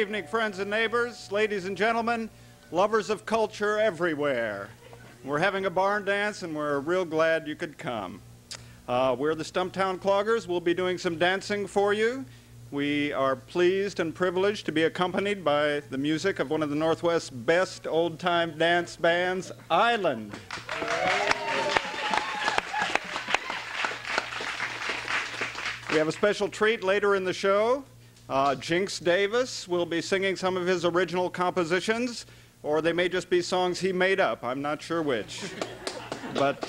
evening, friends and neighbors, ladies and gentlemen, lovers of culture everywhere. We're having a barn dance, and we're real glad you could come. We're the Stumptown Cloggers. We'll be doing some dancing for you. We are pleased and privileged to be accompanied by the music of one of the Northwest's best old-time dance bands, Island. We have a special treat later in the show. Jinx Davis will be singing some of his original compositions, or they may just be songs he made up. I'm not sure which. But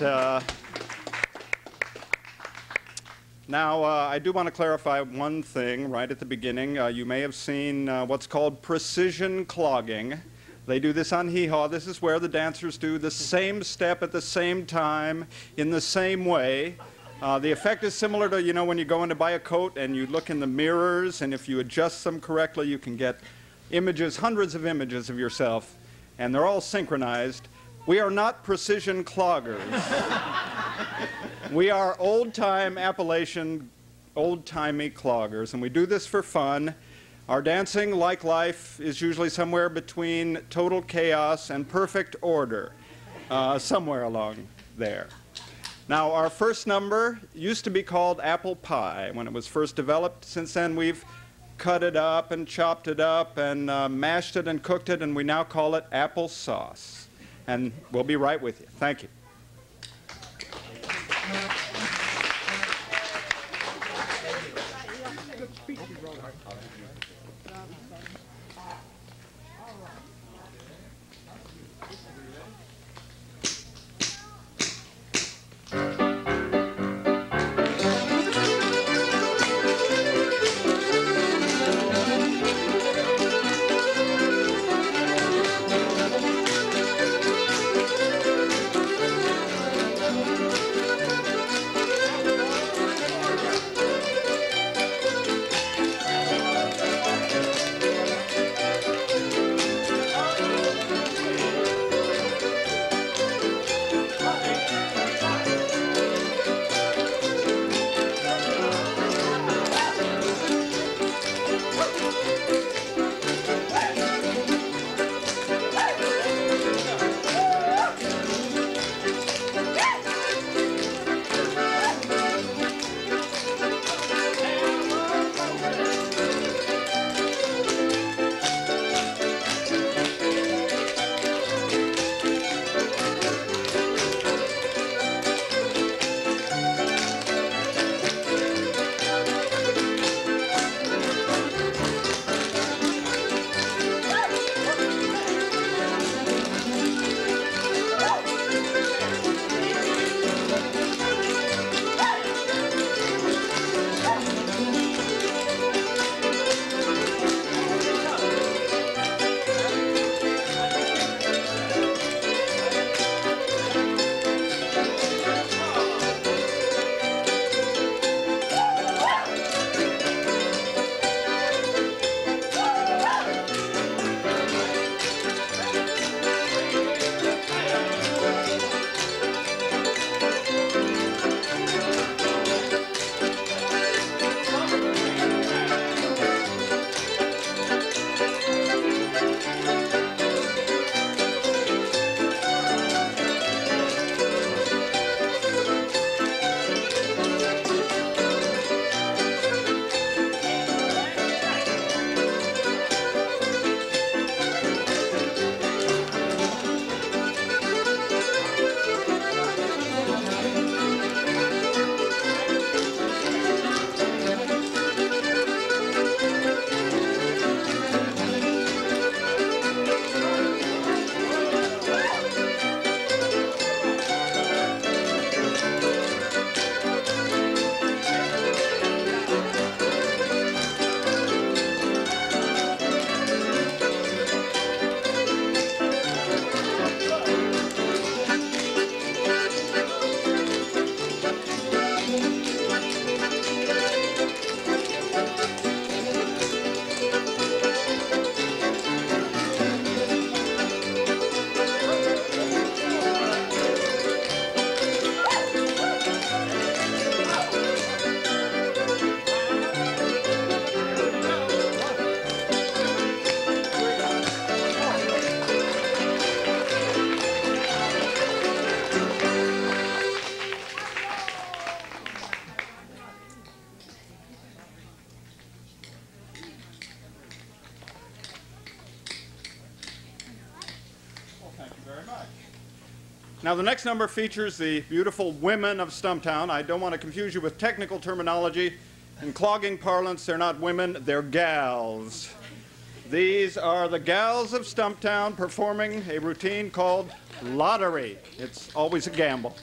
now, I do want to clarify one thing right at the beginning. You may have seen what's called precision clogging. They do this on hee-haw. This is where the dancers do the same step at the same time in the same way. The effect is similar to, you know, when you go in to buy a coat and you look in the mirrors, and if you adjust them correctly, you can get images, hundreds of images of yourself, and they're all synchronized. We are not precision cloggers. We are old-time Appalachian, old-timey cloggers, and we do this for fun. Our dancing, like life, is usually somewhere between total chaos and perfect order, somewhere along there. Now, our first number used to be called Apple Pie when it was first developed. Since then, we've cut it up and chopped it up and mashed it and cooked it, and we now call it Applesauce. And we'll be right with you. Thank you. Now, the next number features the beautiful women of Stumptown. I don't want to confuse you with technical terminology. In clogging parlance, they're not women, they're gals. These are the gals of Stumptown performing a routine called lottery. It's always a gamble.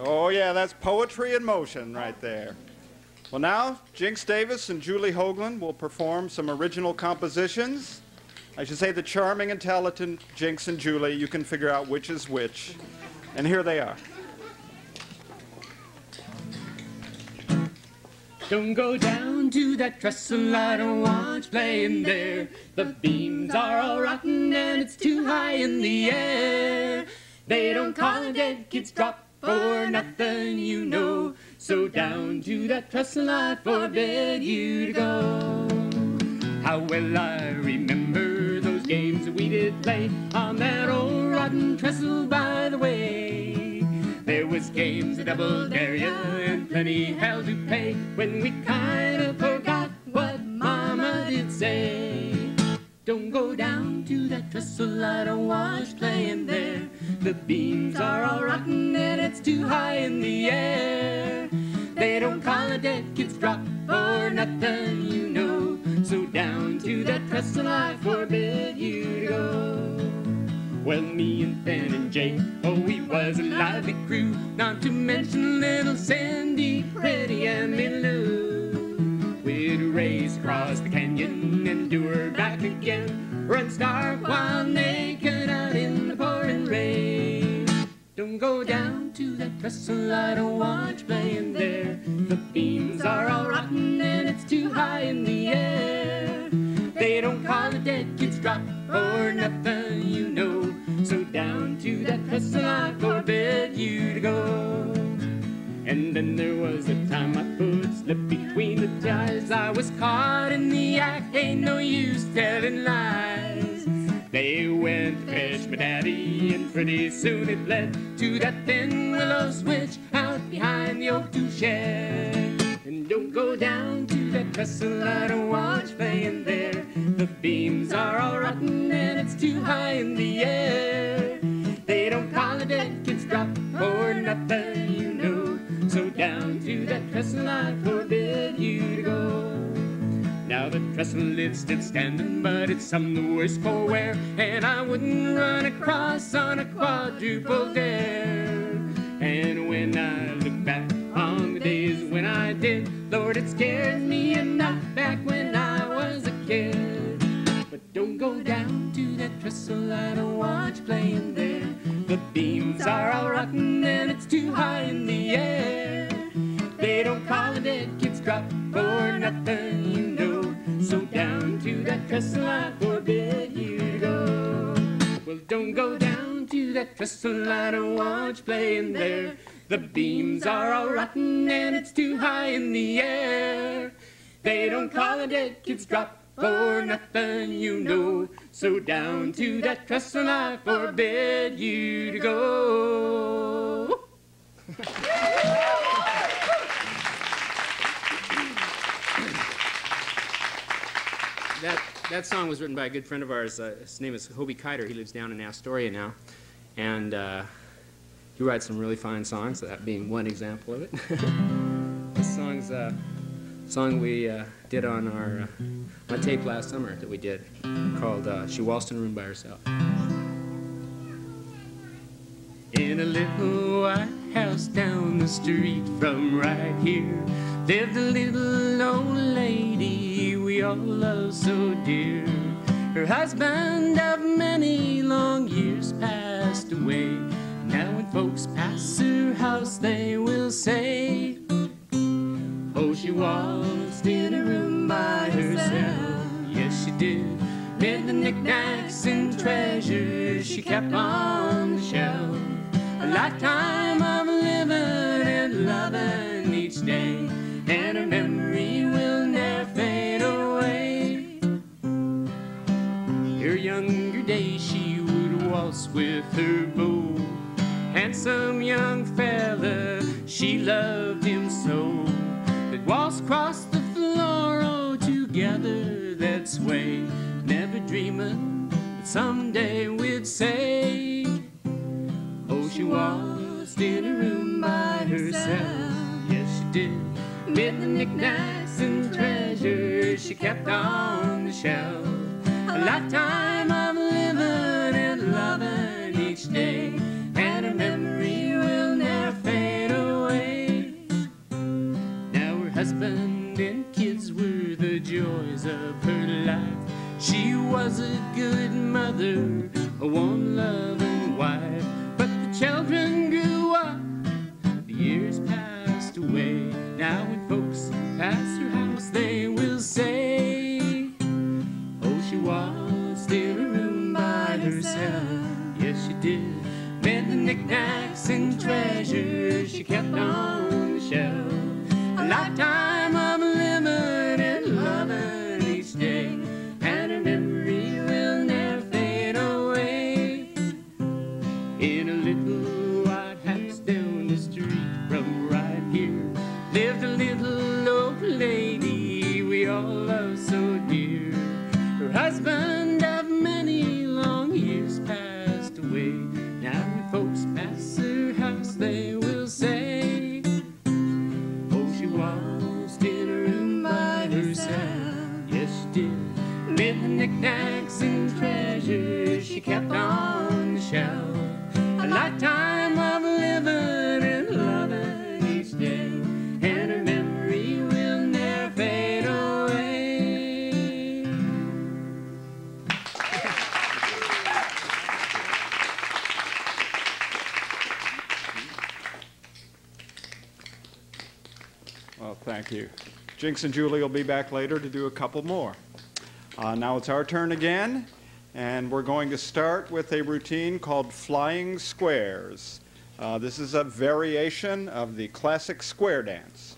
Oh yeah, that's poetry in motion right there. Well now, Jinx Davis and Julie Hoagland will perform some original compositions. I should say the charming and talented Jinx and Julie. You can figure out which is which. And here they are. Don't go down to that trestle, I don't want you playing there. The beams are all rotten and it's too high in the air. They don't call it dead kids drop for nothing, you know. So down to that trestle I forbid you to go. How well I remember those games we did play on that old rotten trestle by the way. There was games of double dare ya and plenty hell to pay when we kind of forgot what Mama did say. Don't go down to that trestle, I don't want you playing there. The beams are all rotten and it's too high in the air. They don't call it dead kids drop for nothing, you know. So down to that trestle I forbid you to go. Well, me and Ben and Jay, oh, we was a lively crew, not to mention little Sandy, Freddie, and me Lou. We'd race across the canyon and do her back again, run stark while naked out in the pouring rain. Don't go down to that trestle, I don't want you playing there. The beams are all rotten and it's too high in the air. They don't call it dead kids drop for nothing, you know. So down to that trestle I forbid you to go. And then there was a time my foot slipped between the ties. I was caught in the act, ain't no use telling lies. They went to fetch my daddy, and pretty soon it led to that thin willow switch out behind the oak two shed. And don't go down to that trestle, I don't watch playing there. The beams are all rotten and it's too high in the air. They don't call the dead kids drop for nothing, you know. So down to that trestle I forbid you to go. Now the trestle is still standing, but it's some the worse for wear, and I wouldn't run across on a quadruple dare. And when I look back on the days when I did, Lord, it scared me enough back when I was a kid. But don't go down to that trestle, I don't watch playing there. The beams are all rotten and it's too high in the air. They don't call the dead kids drop for nothing, you know. So down to that trestle I forbid you to go. Well, don't go down to that trestle, I don't watch playing there. The beams are all rotten and it's too high in the air. They don't call the dead kids drop for nothing, you know. So down to that trestle I forbid you to go. That song was written by a good friend of ours. His name is Hobie Kiter. He lives down in Astoria now. And he writes some really fine songs, that being one example of it. This song's a song we did on my tape last summer that we did called She Waltzed in a Room by Herself. In a little white house down the street from right here lived a little old lady we all love so dear. Her husband of many long years passed away. Now when folks pass her house they will say, oh, she waltzed in a room by herself. Yes, she did. Mid the knickknacks and treasures she kept on the shelf. A lifetime of living and loving each day, and her memory will never fade away. Her younger days she would waltz with her beau, handsome young fella, she loved him so. They'd waltz across the floor, oh, together they'd sway, never dreaming that someday we'd say, oh, she waltzed in a room by herself. Yes, she did. Mid the knickknacks and treasures she kept on the shelf. A lifetime of living and loving each day, and her memory will never fade away. Now her husband and kids were the joys of her life. She was a good mother, a warm, loving wife. But the children grew up, the years passed away. Now when folks pass her house they will say, oh, she waltzed in a room by herself. Yes, she did. Mid the knickknacks and treasures she kept on the shelf. A lifetime of living and loving each day, and her memory will never fade away. In a little white house down the street from right here lived a little old lady we all love so dear. Her husband of many long years passed away. Now when folks pass her house they will say, oh, she waltzed in a room by herself. Yes, she did. Mid the knickknacks and treasures she kept on the shelf. A lifetime of living and loving each day, and her memory will never fade away. Well, thank you. Jinx and Julie will be back later to do a couple more. Now it's our turn again, And we're going to start with a routine called flying squares. This is a variation of the classic square dance.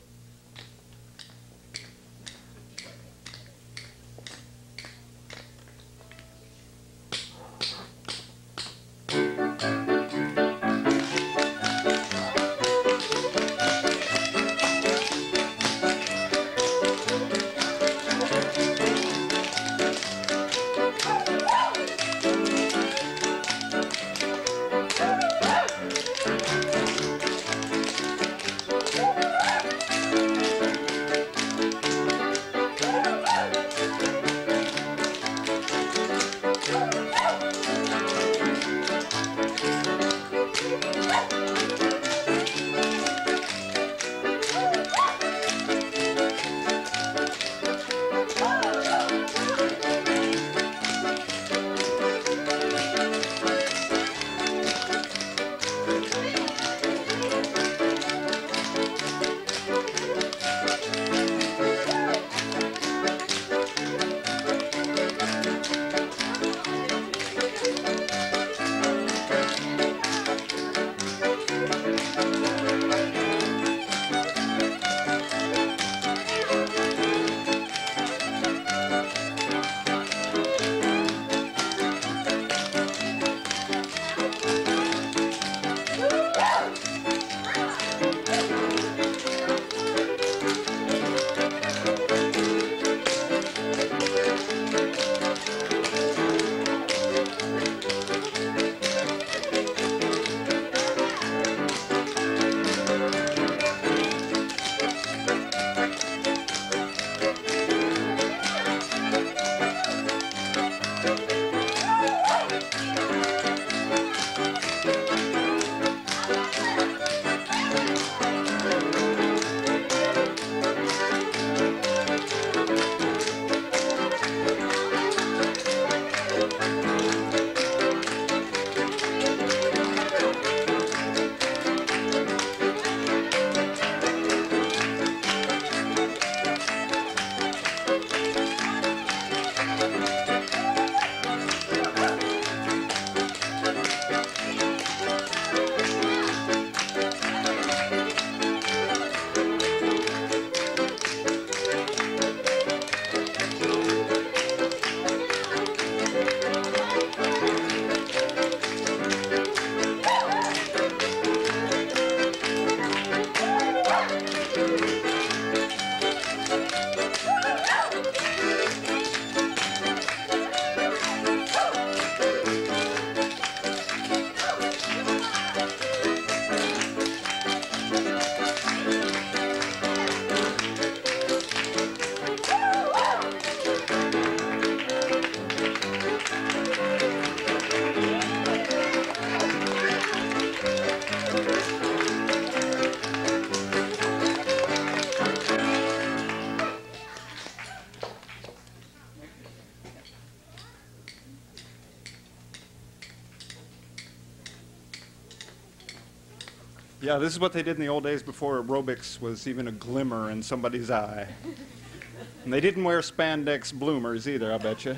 Yeah, this is what they did in the old days before aerobics was even a glimmer in somebody's eye. And they didn't wear spandex bloomers either, I bet you.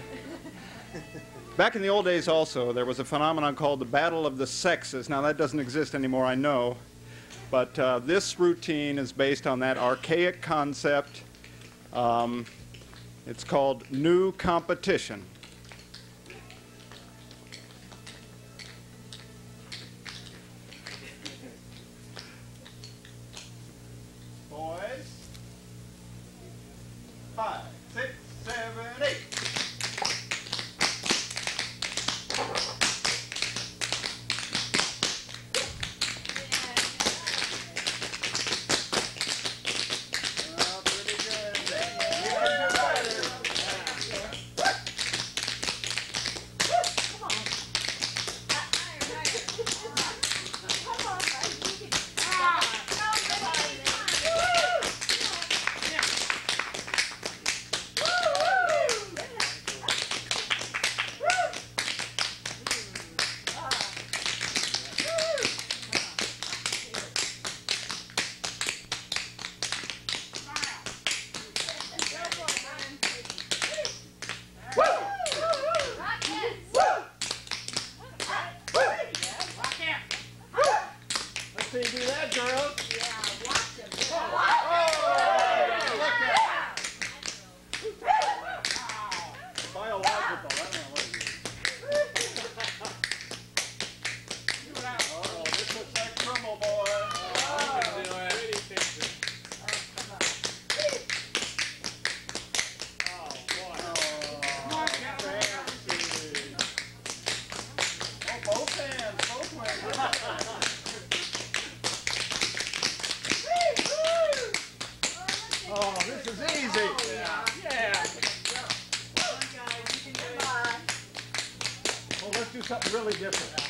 Back in the old days also, there was a phenomenon called the Battle of the Sexes. Now, that doesn't exist anymore, I know. But this routine is based on that archaic concept. It's called new competition. Boys, 5, 6, 7, 8. see you do that, girls. Yeah, watch them. Oh, look at it. Biological. I don't know what it is. Oh, this looks like trouble, boy. Oh, this is easy. Yeah. Well, let's do something really different.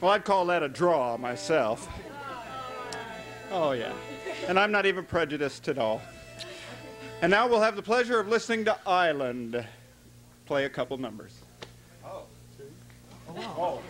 Well, I'd call that a draw myself. Oh, yeah. And I'm not even prejudiced at all. And now we'll have the pleasure of listening to Island play a couple numbers. Oh. Oh.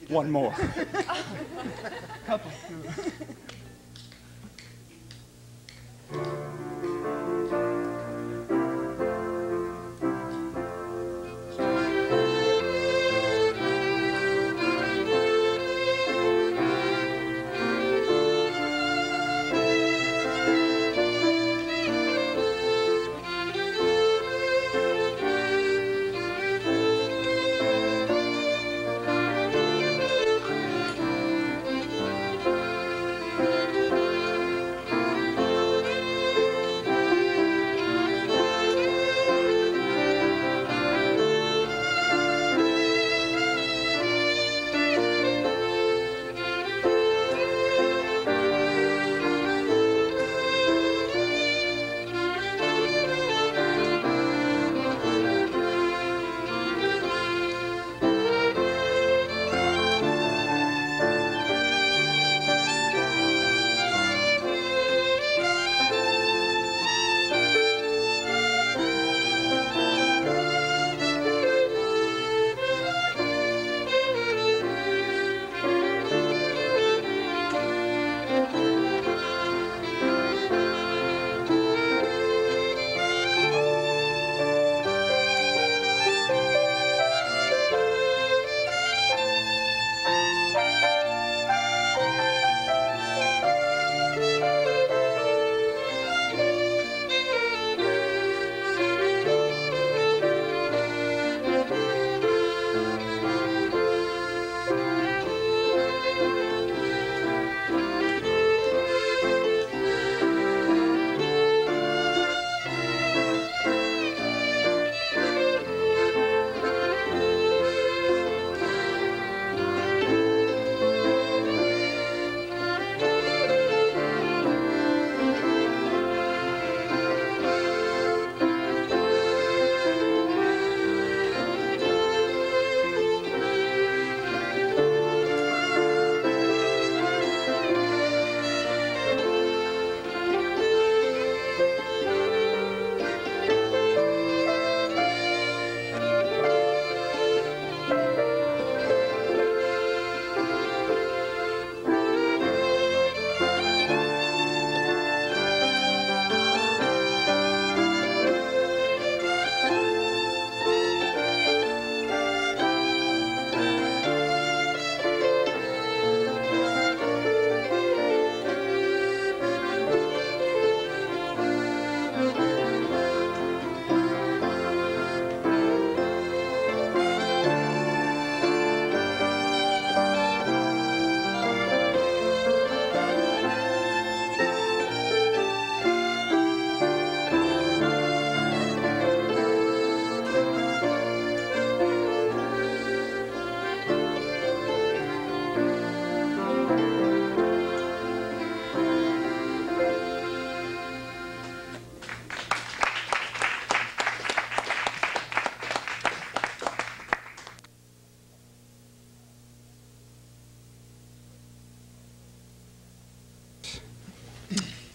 One more. Couple.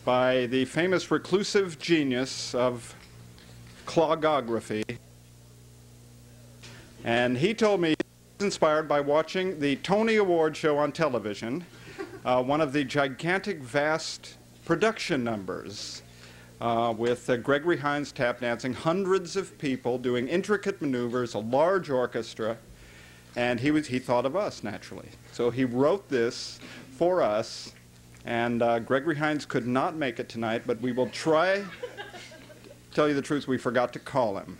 by the famous reclusive genius of clogography. And he told me he was inspired by watching the Tony Award show on television, one of the gigantic, vast production numbers with Gregory Hines tap dancing, hundreds of people doing intricate maneuvers, a large orchestra, and he thought of us, naturally. So he wrote this for us, and Gregory Hines could not make it tonight, but we will try. Tell you the truth, we forgot to call him.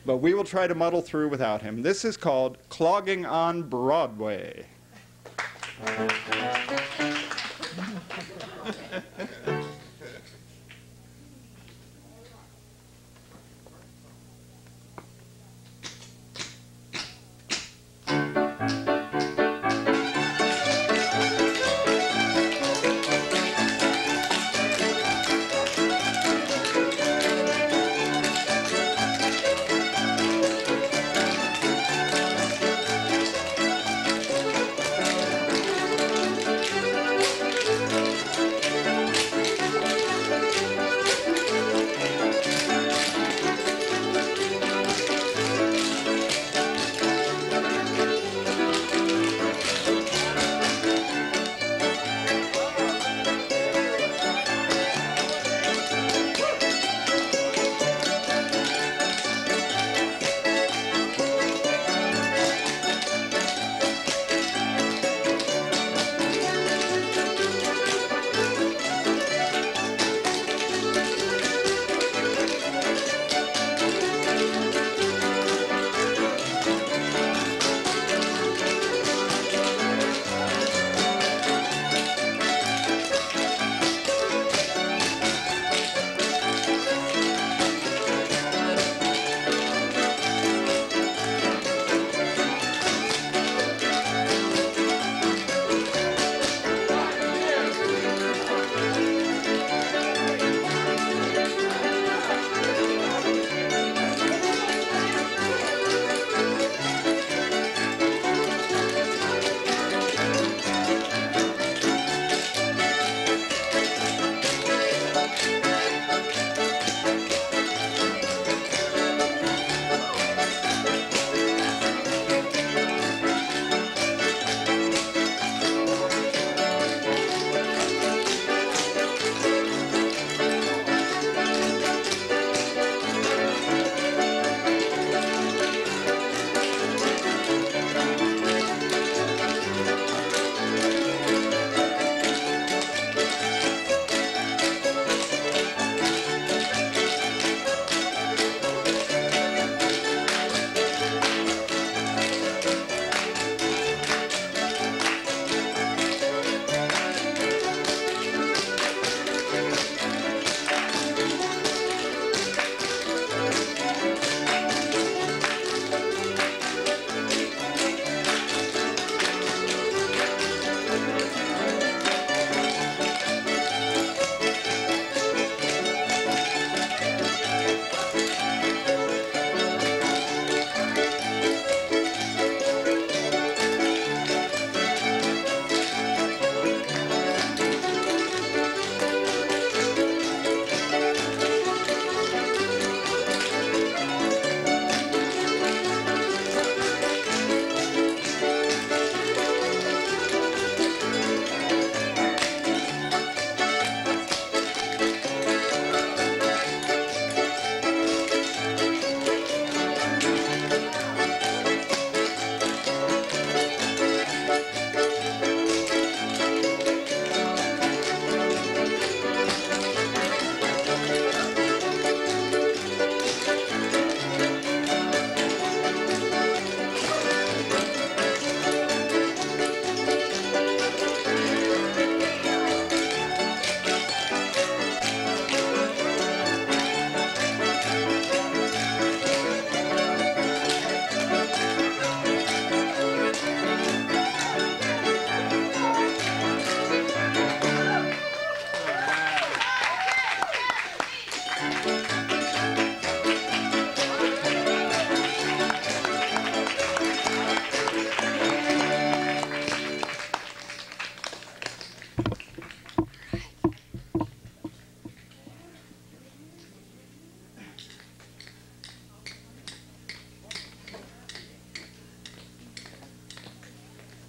But we will try to muddle through without him. This is called Clogging on Broadway.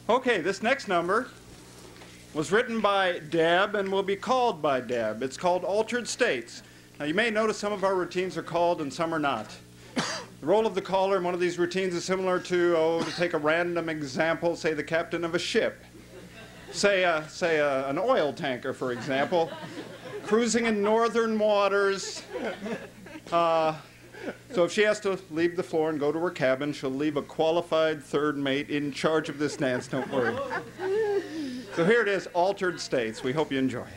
Okay, this next number was written by Deb and will be called by Deb. It's called Altered States. Now you may notice some of our routines are called and some are not. The role of the caller in one of these routines is similar to take a random example, say the captain of a ship. Say an oil tanker, for example, cruising in northern waters. So if she has to leave the floor and go to her cabin, she'll leave a qualified third mate in charge of this dance, don't worry. So here it is, Altered States. We hope you enjoy it.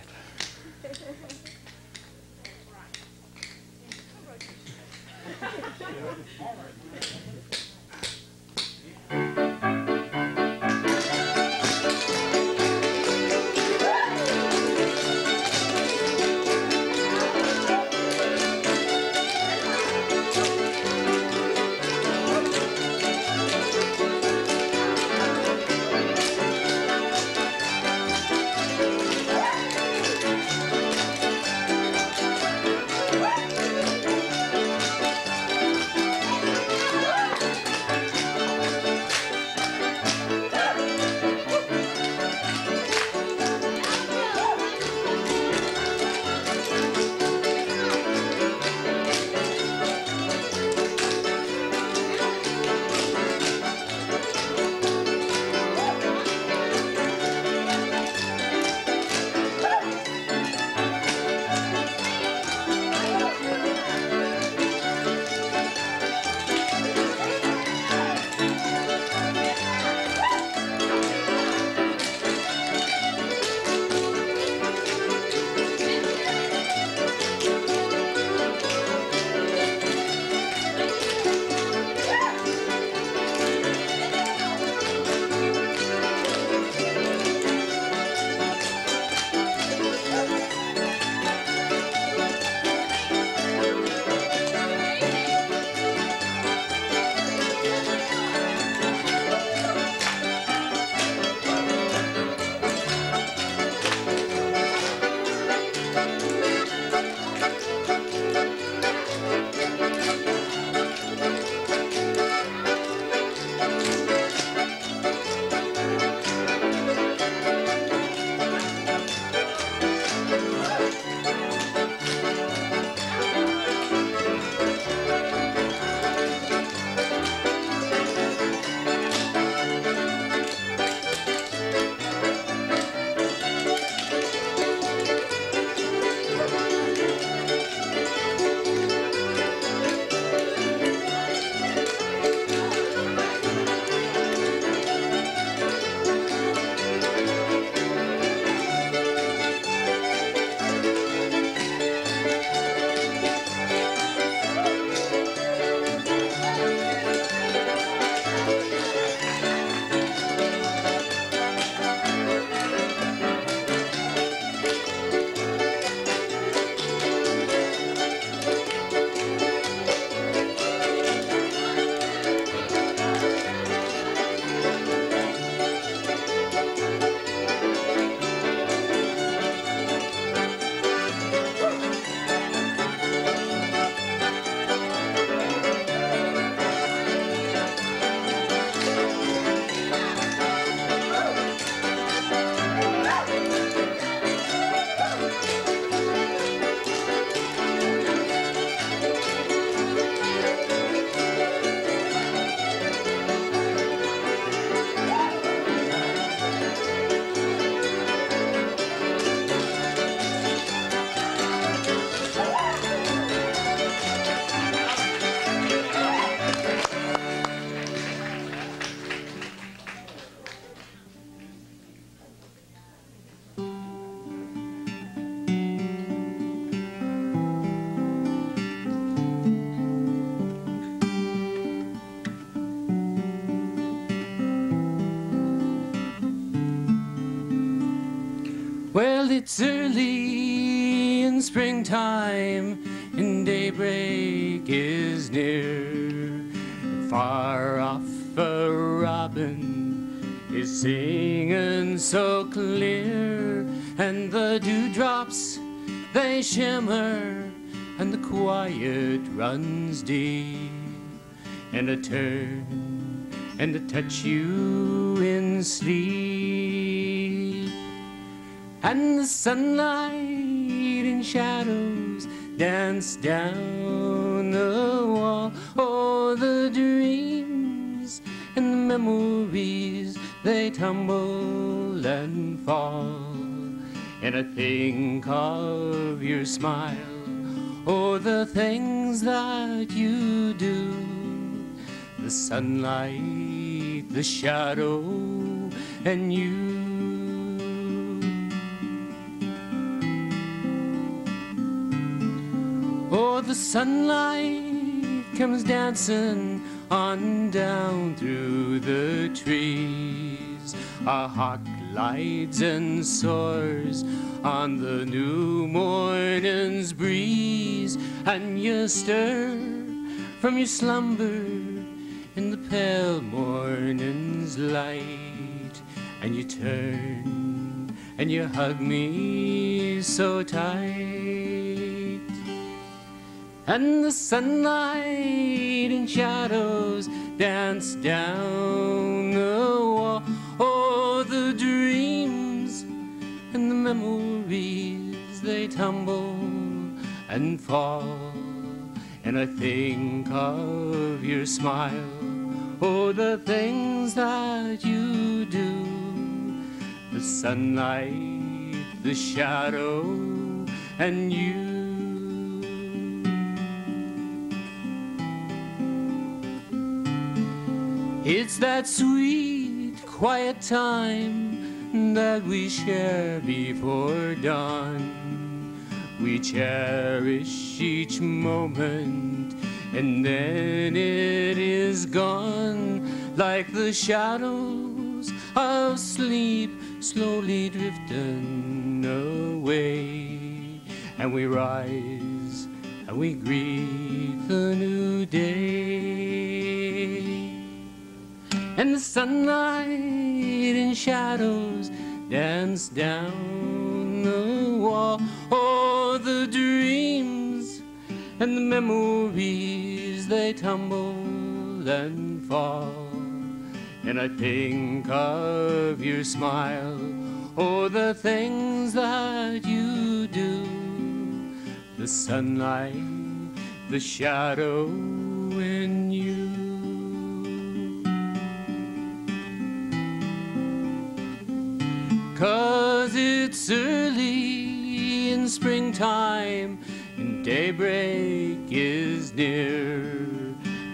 Well, it's early in springtime, and daybreak is near. Far off a robin is singing so clear, and the dewdrops, they shimmer, and the quiet runs deep. And a turn and a touch you in in sleep. And the sunlight and shadows dance down the wall. Oh, the dreams and the memories, they tumble and fall. And I think of your smile, oh, the things that you do, the sunlight, the shadow, and you. Oh, the sunlight comes dancing on down through the trees. A hawk glides and soars on the new morning's breeze, and you stir from your slumber in the pale morning's light, and you turn and you hug me so tight. And the sunlight and shadows dance down the wall. Oh, the dreams and the memories, they tumble and fall. And I think of your smile, oh, the things that you do, the sunlight, the shadow, and you. It's that sweet, quiet time that we share before dawn. We cherish each moment, and then it is gone, like the shadows of sleep slowly drifting away. And we rise and we greet the new day. And the sunlight and shadows dance down the wall. Oh, the dreams and the memories, they tumble and fall. And I think of your smile, oh, the things that you do, the sunlight, the shadow, and you. Cause it's early in springtime, and daybreak is near,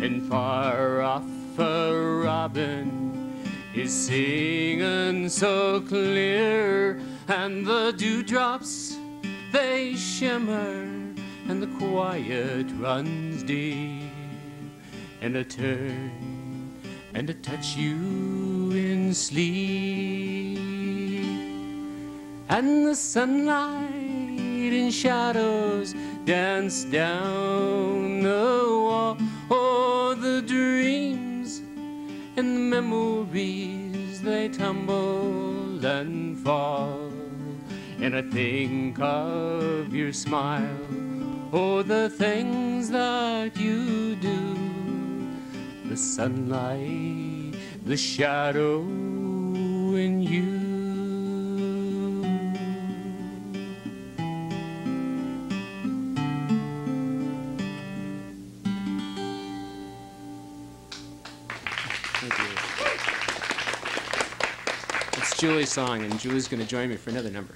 and far off a robin is singing so clear, and the dewdrops, they shimmer, and the quiet runs deep, and I turn and I touch you in sleep. And the sunlight and shadows dance down the wall. Oh, the dreams and the memories, they tumble and fall. And I think of your smile, oh, the things that you do, the sunlight, the shadow, and you. It's Julie's song, and Julie's going to join me for another number.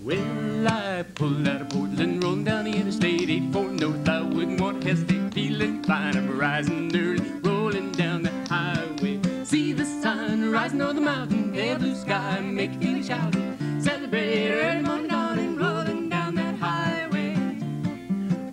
Well, I pulled out of Portland, rolling down the interstate 84 north. I wouldn't want to hesitate, feeling fine. I'm rising early, rolling down the highway. See the sun rising on the mountain, pale blue sky, make you feel shouting. Celebrate early morning dawn and rolling down that highway.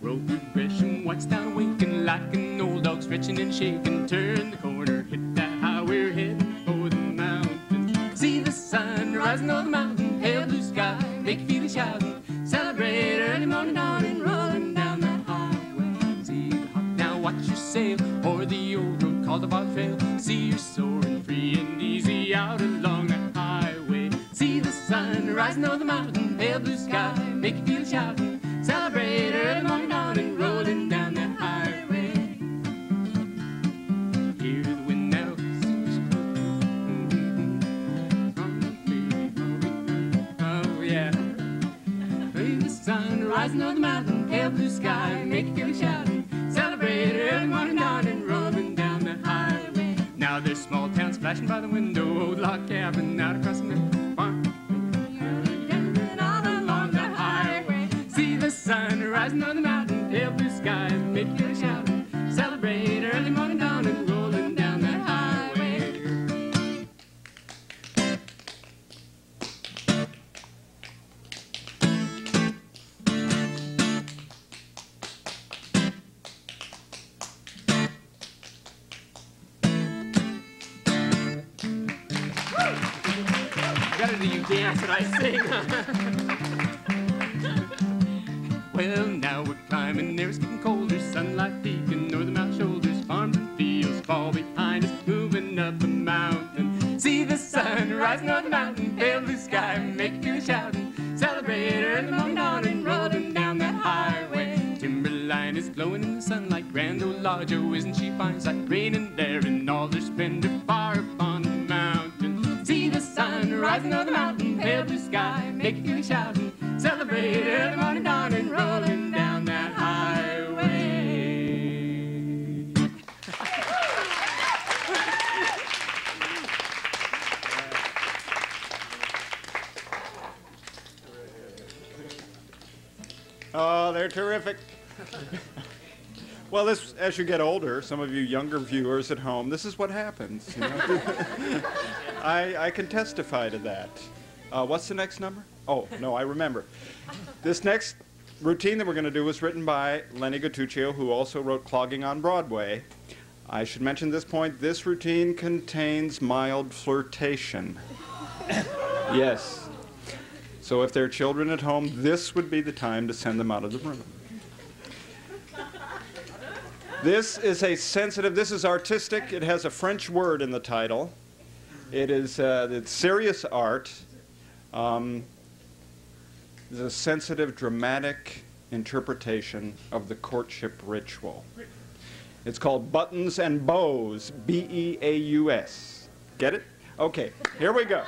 Roll through Gresham, Whitestown, winking like an old dog, stretching and shaking. Turn the corner, hit that highway, we're heading for the mountains. See the sun rising on the mountain, pale blue sky, make you feel shouting. Celebrate early morning dawn and rolling down that highway. See the hawk, now watch your sail, or the old road called the Bog Trail. See you're soaring free and easy out out along the highway. See the sun rising over the mountain, pale blue sky, make you feel shouting. Celebrate early morning dawn and rolling down the highway. Hear the wind now. Oh yeah. See the sun rising over the mountain, pale blue sky, make you feel shouting. Celebrate early morning dawn and rolling down the highway. Now there's small towns flashing by the window, old log cabin out across the middle. Sun rising on the mountain, pale blue skies, make you shout. Celebrate early morning dawn and rolling down the highway. Gotta do you dance when I sing. Well, now we're climbing, air's getting colder, sunlight peeking o'er the mountain shoulders, farms and fields fall behind us, moving up the mountain. See the sun rising on the mountain, pale blue sky, make you feel shouting. Celebrate early morning dawn and rolling down that highway. Timberline is glowing in the sunlight, grand old lodge, oh, isn't she fine sight? Raining there in all their splendor, far upon the mountain. See the sun rising on the mountain, pale blue sky, make you feel shouting. Celebrate early morning dawn and rolling down that highway. Oh, they're terrific. Well, this, as you get older, some of you younger viewers at home, this is what happens. You know? I can testify to that. What's the next number? Oh, no, I remember. This next routine that we're going to do was written by Lenny Gattuccio, who also wrote Clogging on Broadway. I should mention at this point, this routine contains mild flirtation. Yes. So if there are children at home, this would be the time to send them out of the room. This is a sensitive, this is artistic. It has a French word in the title. It is it's serious art. It's a sensitive, dramatic interpretation of the courtship ritual. It's called Buttons and Bows, B-E-A-U-S. Get it? Okay, here we go.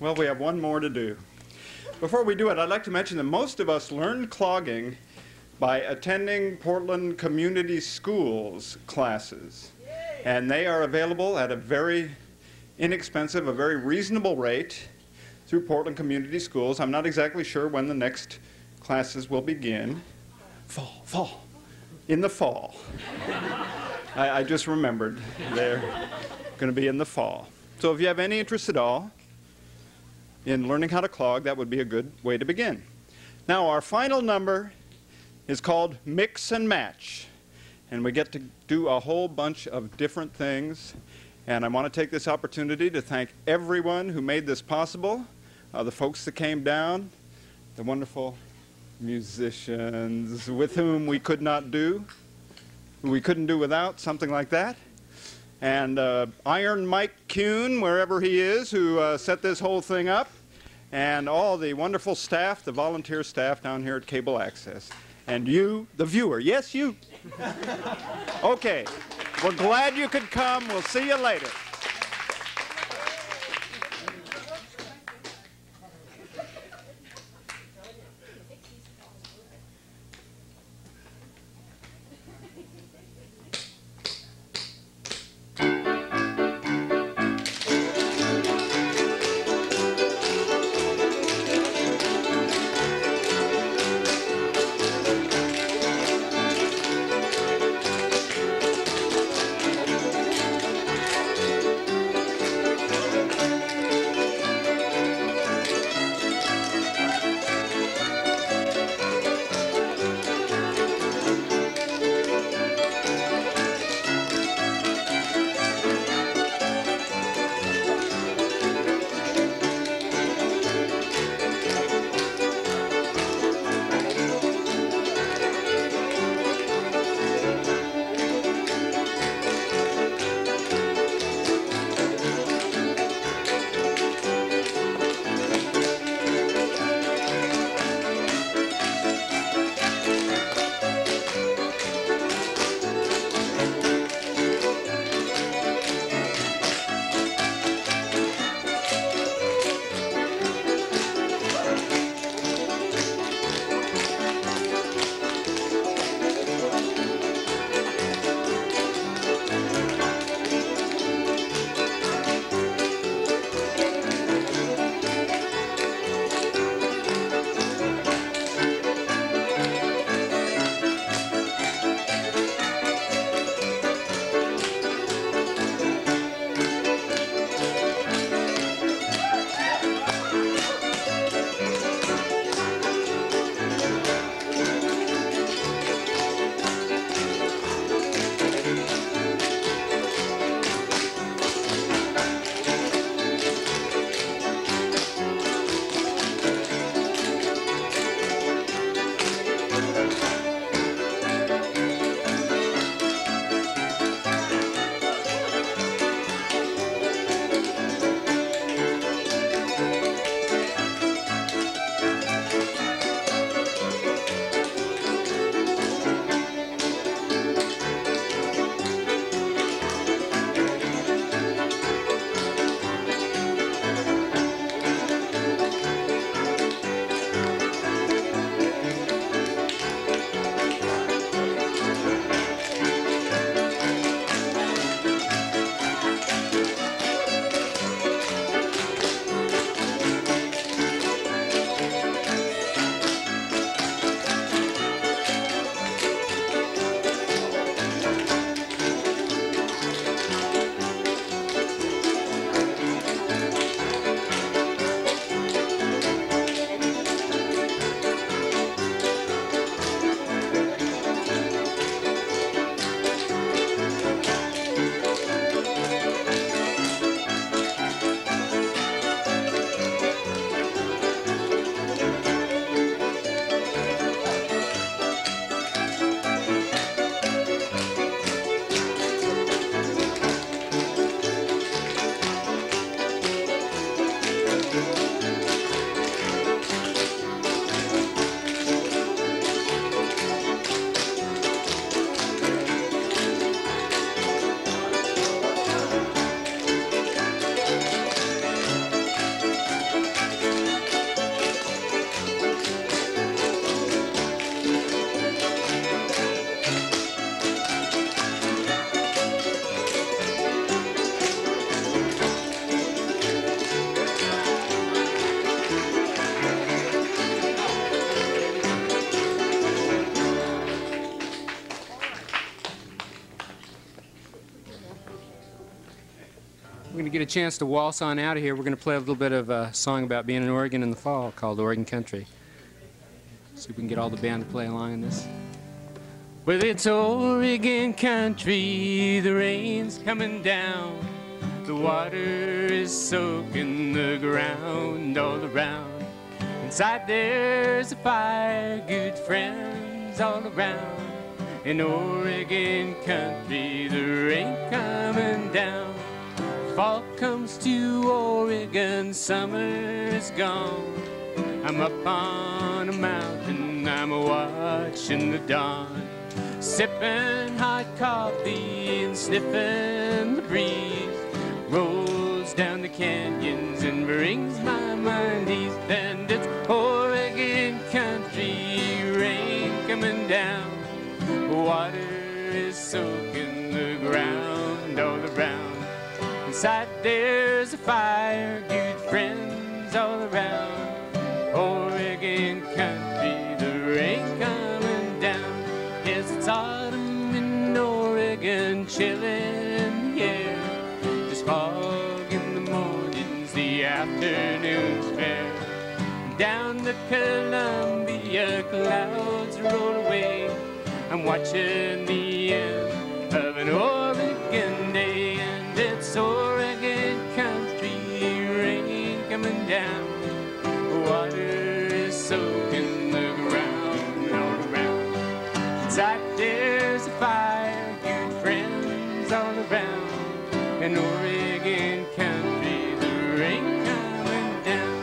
Well, we have one more to do. Before we do it, I'd like to mention that most of us learned clogging by attending Portland Community Schools classes. And they are available at a very inexpensive, a very reasonable rate through Portland Community Schools. I'm not exactly sure when the next classes will begin. Fall. In the fall. I just remembered they're going to be in the fall. So if you have any interest at all in learning how to clog, that would be a good way to begin. Now, our final number is called Mix and Match. And we get to do a whole bunch of different things. And I want to take this opportunity to thank everyone who made this possible, the folks that came down, the wonderful musicians with whom we couldn't do without, something like that. And Iron Mike Kuhn, wherever he is, who set this whole thing up, and all the wonderful staff, the volunteer staff down here at Cable Access. And you, the viewer. Yes, you. Okay. We're glad you could come. We'll see you later. going to get a chance to waltz on out of here. We're going to play a little bit of a song about being in Oregon in the fall called Oregon Country. See if we can get all the band to play along in this. Well, it's Oregon country, the rain's coming down. The water is soaking the ground all around. Inside there's a fire, good friends all around. In Oregon country, the rain coming down. Fall comes to Oregon, summer's gone. I'm up on a mountain, I'm watching the dawn. Sipping hot coffee and sniffing the breeze. Rolls down the canyons and brings my mind east. And it's Oregon country, rain coming down. Water is soaking the ground all around. Inside there's a fire, good friends all around. Oregon country, the rain coming down. Yes, it's autumn in Oregon, chilling the air. There's fog in the mornings, the afternoon's fair. Down the Columbia, clouds roll away. I'm watching the end of an Oregon day. And it's Oregon country, rain coming down. Water is soaking the ground all around. Inside there's a fire, good friends all around. In Oregon country, the rain coming down.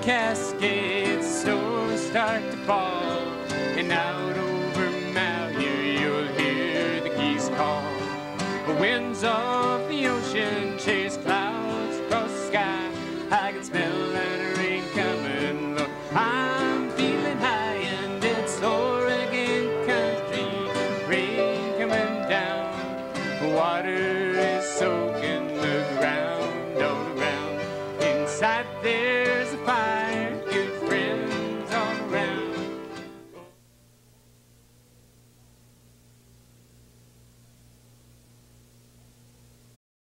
Cascades, snow start to fall, and out over Malheur you'll hear the geese call. The winds of the ocean chase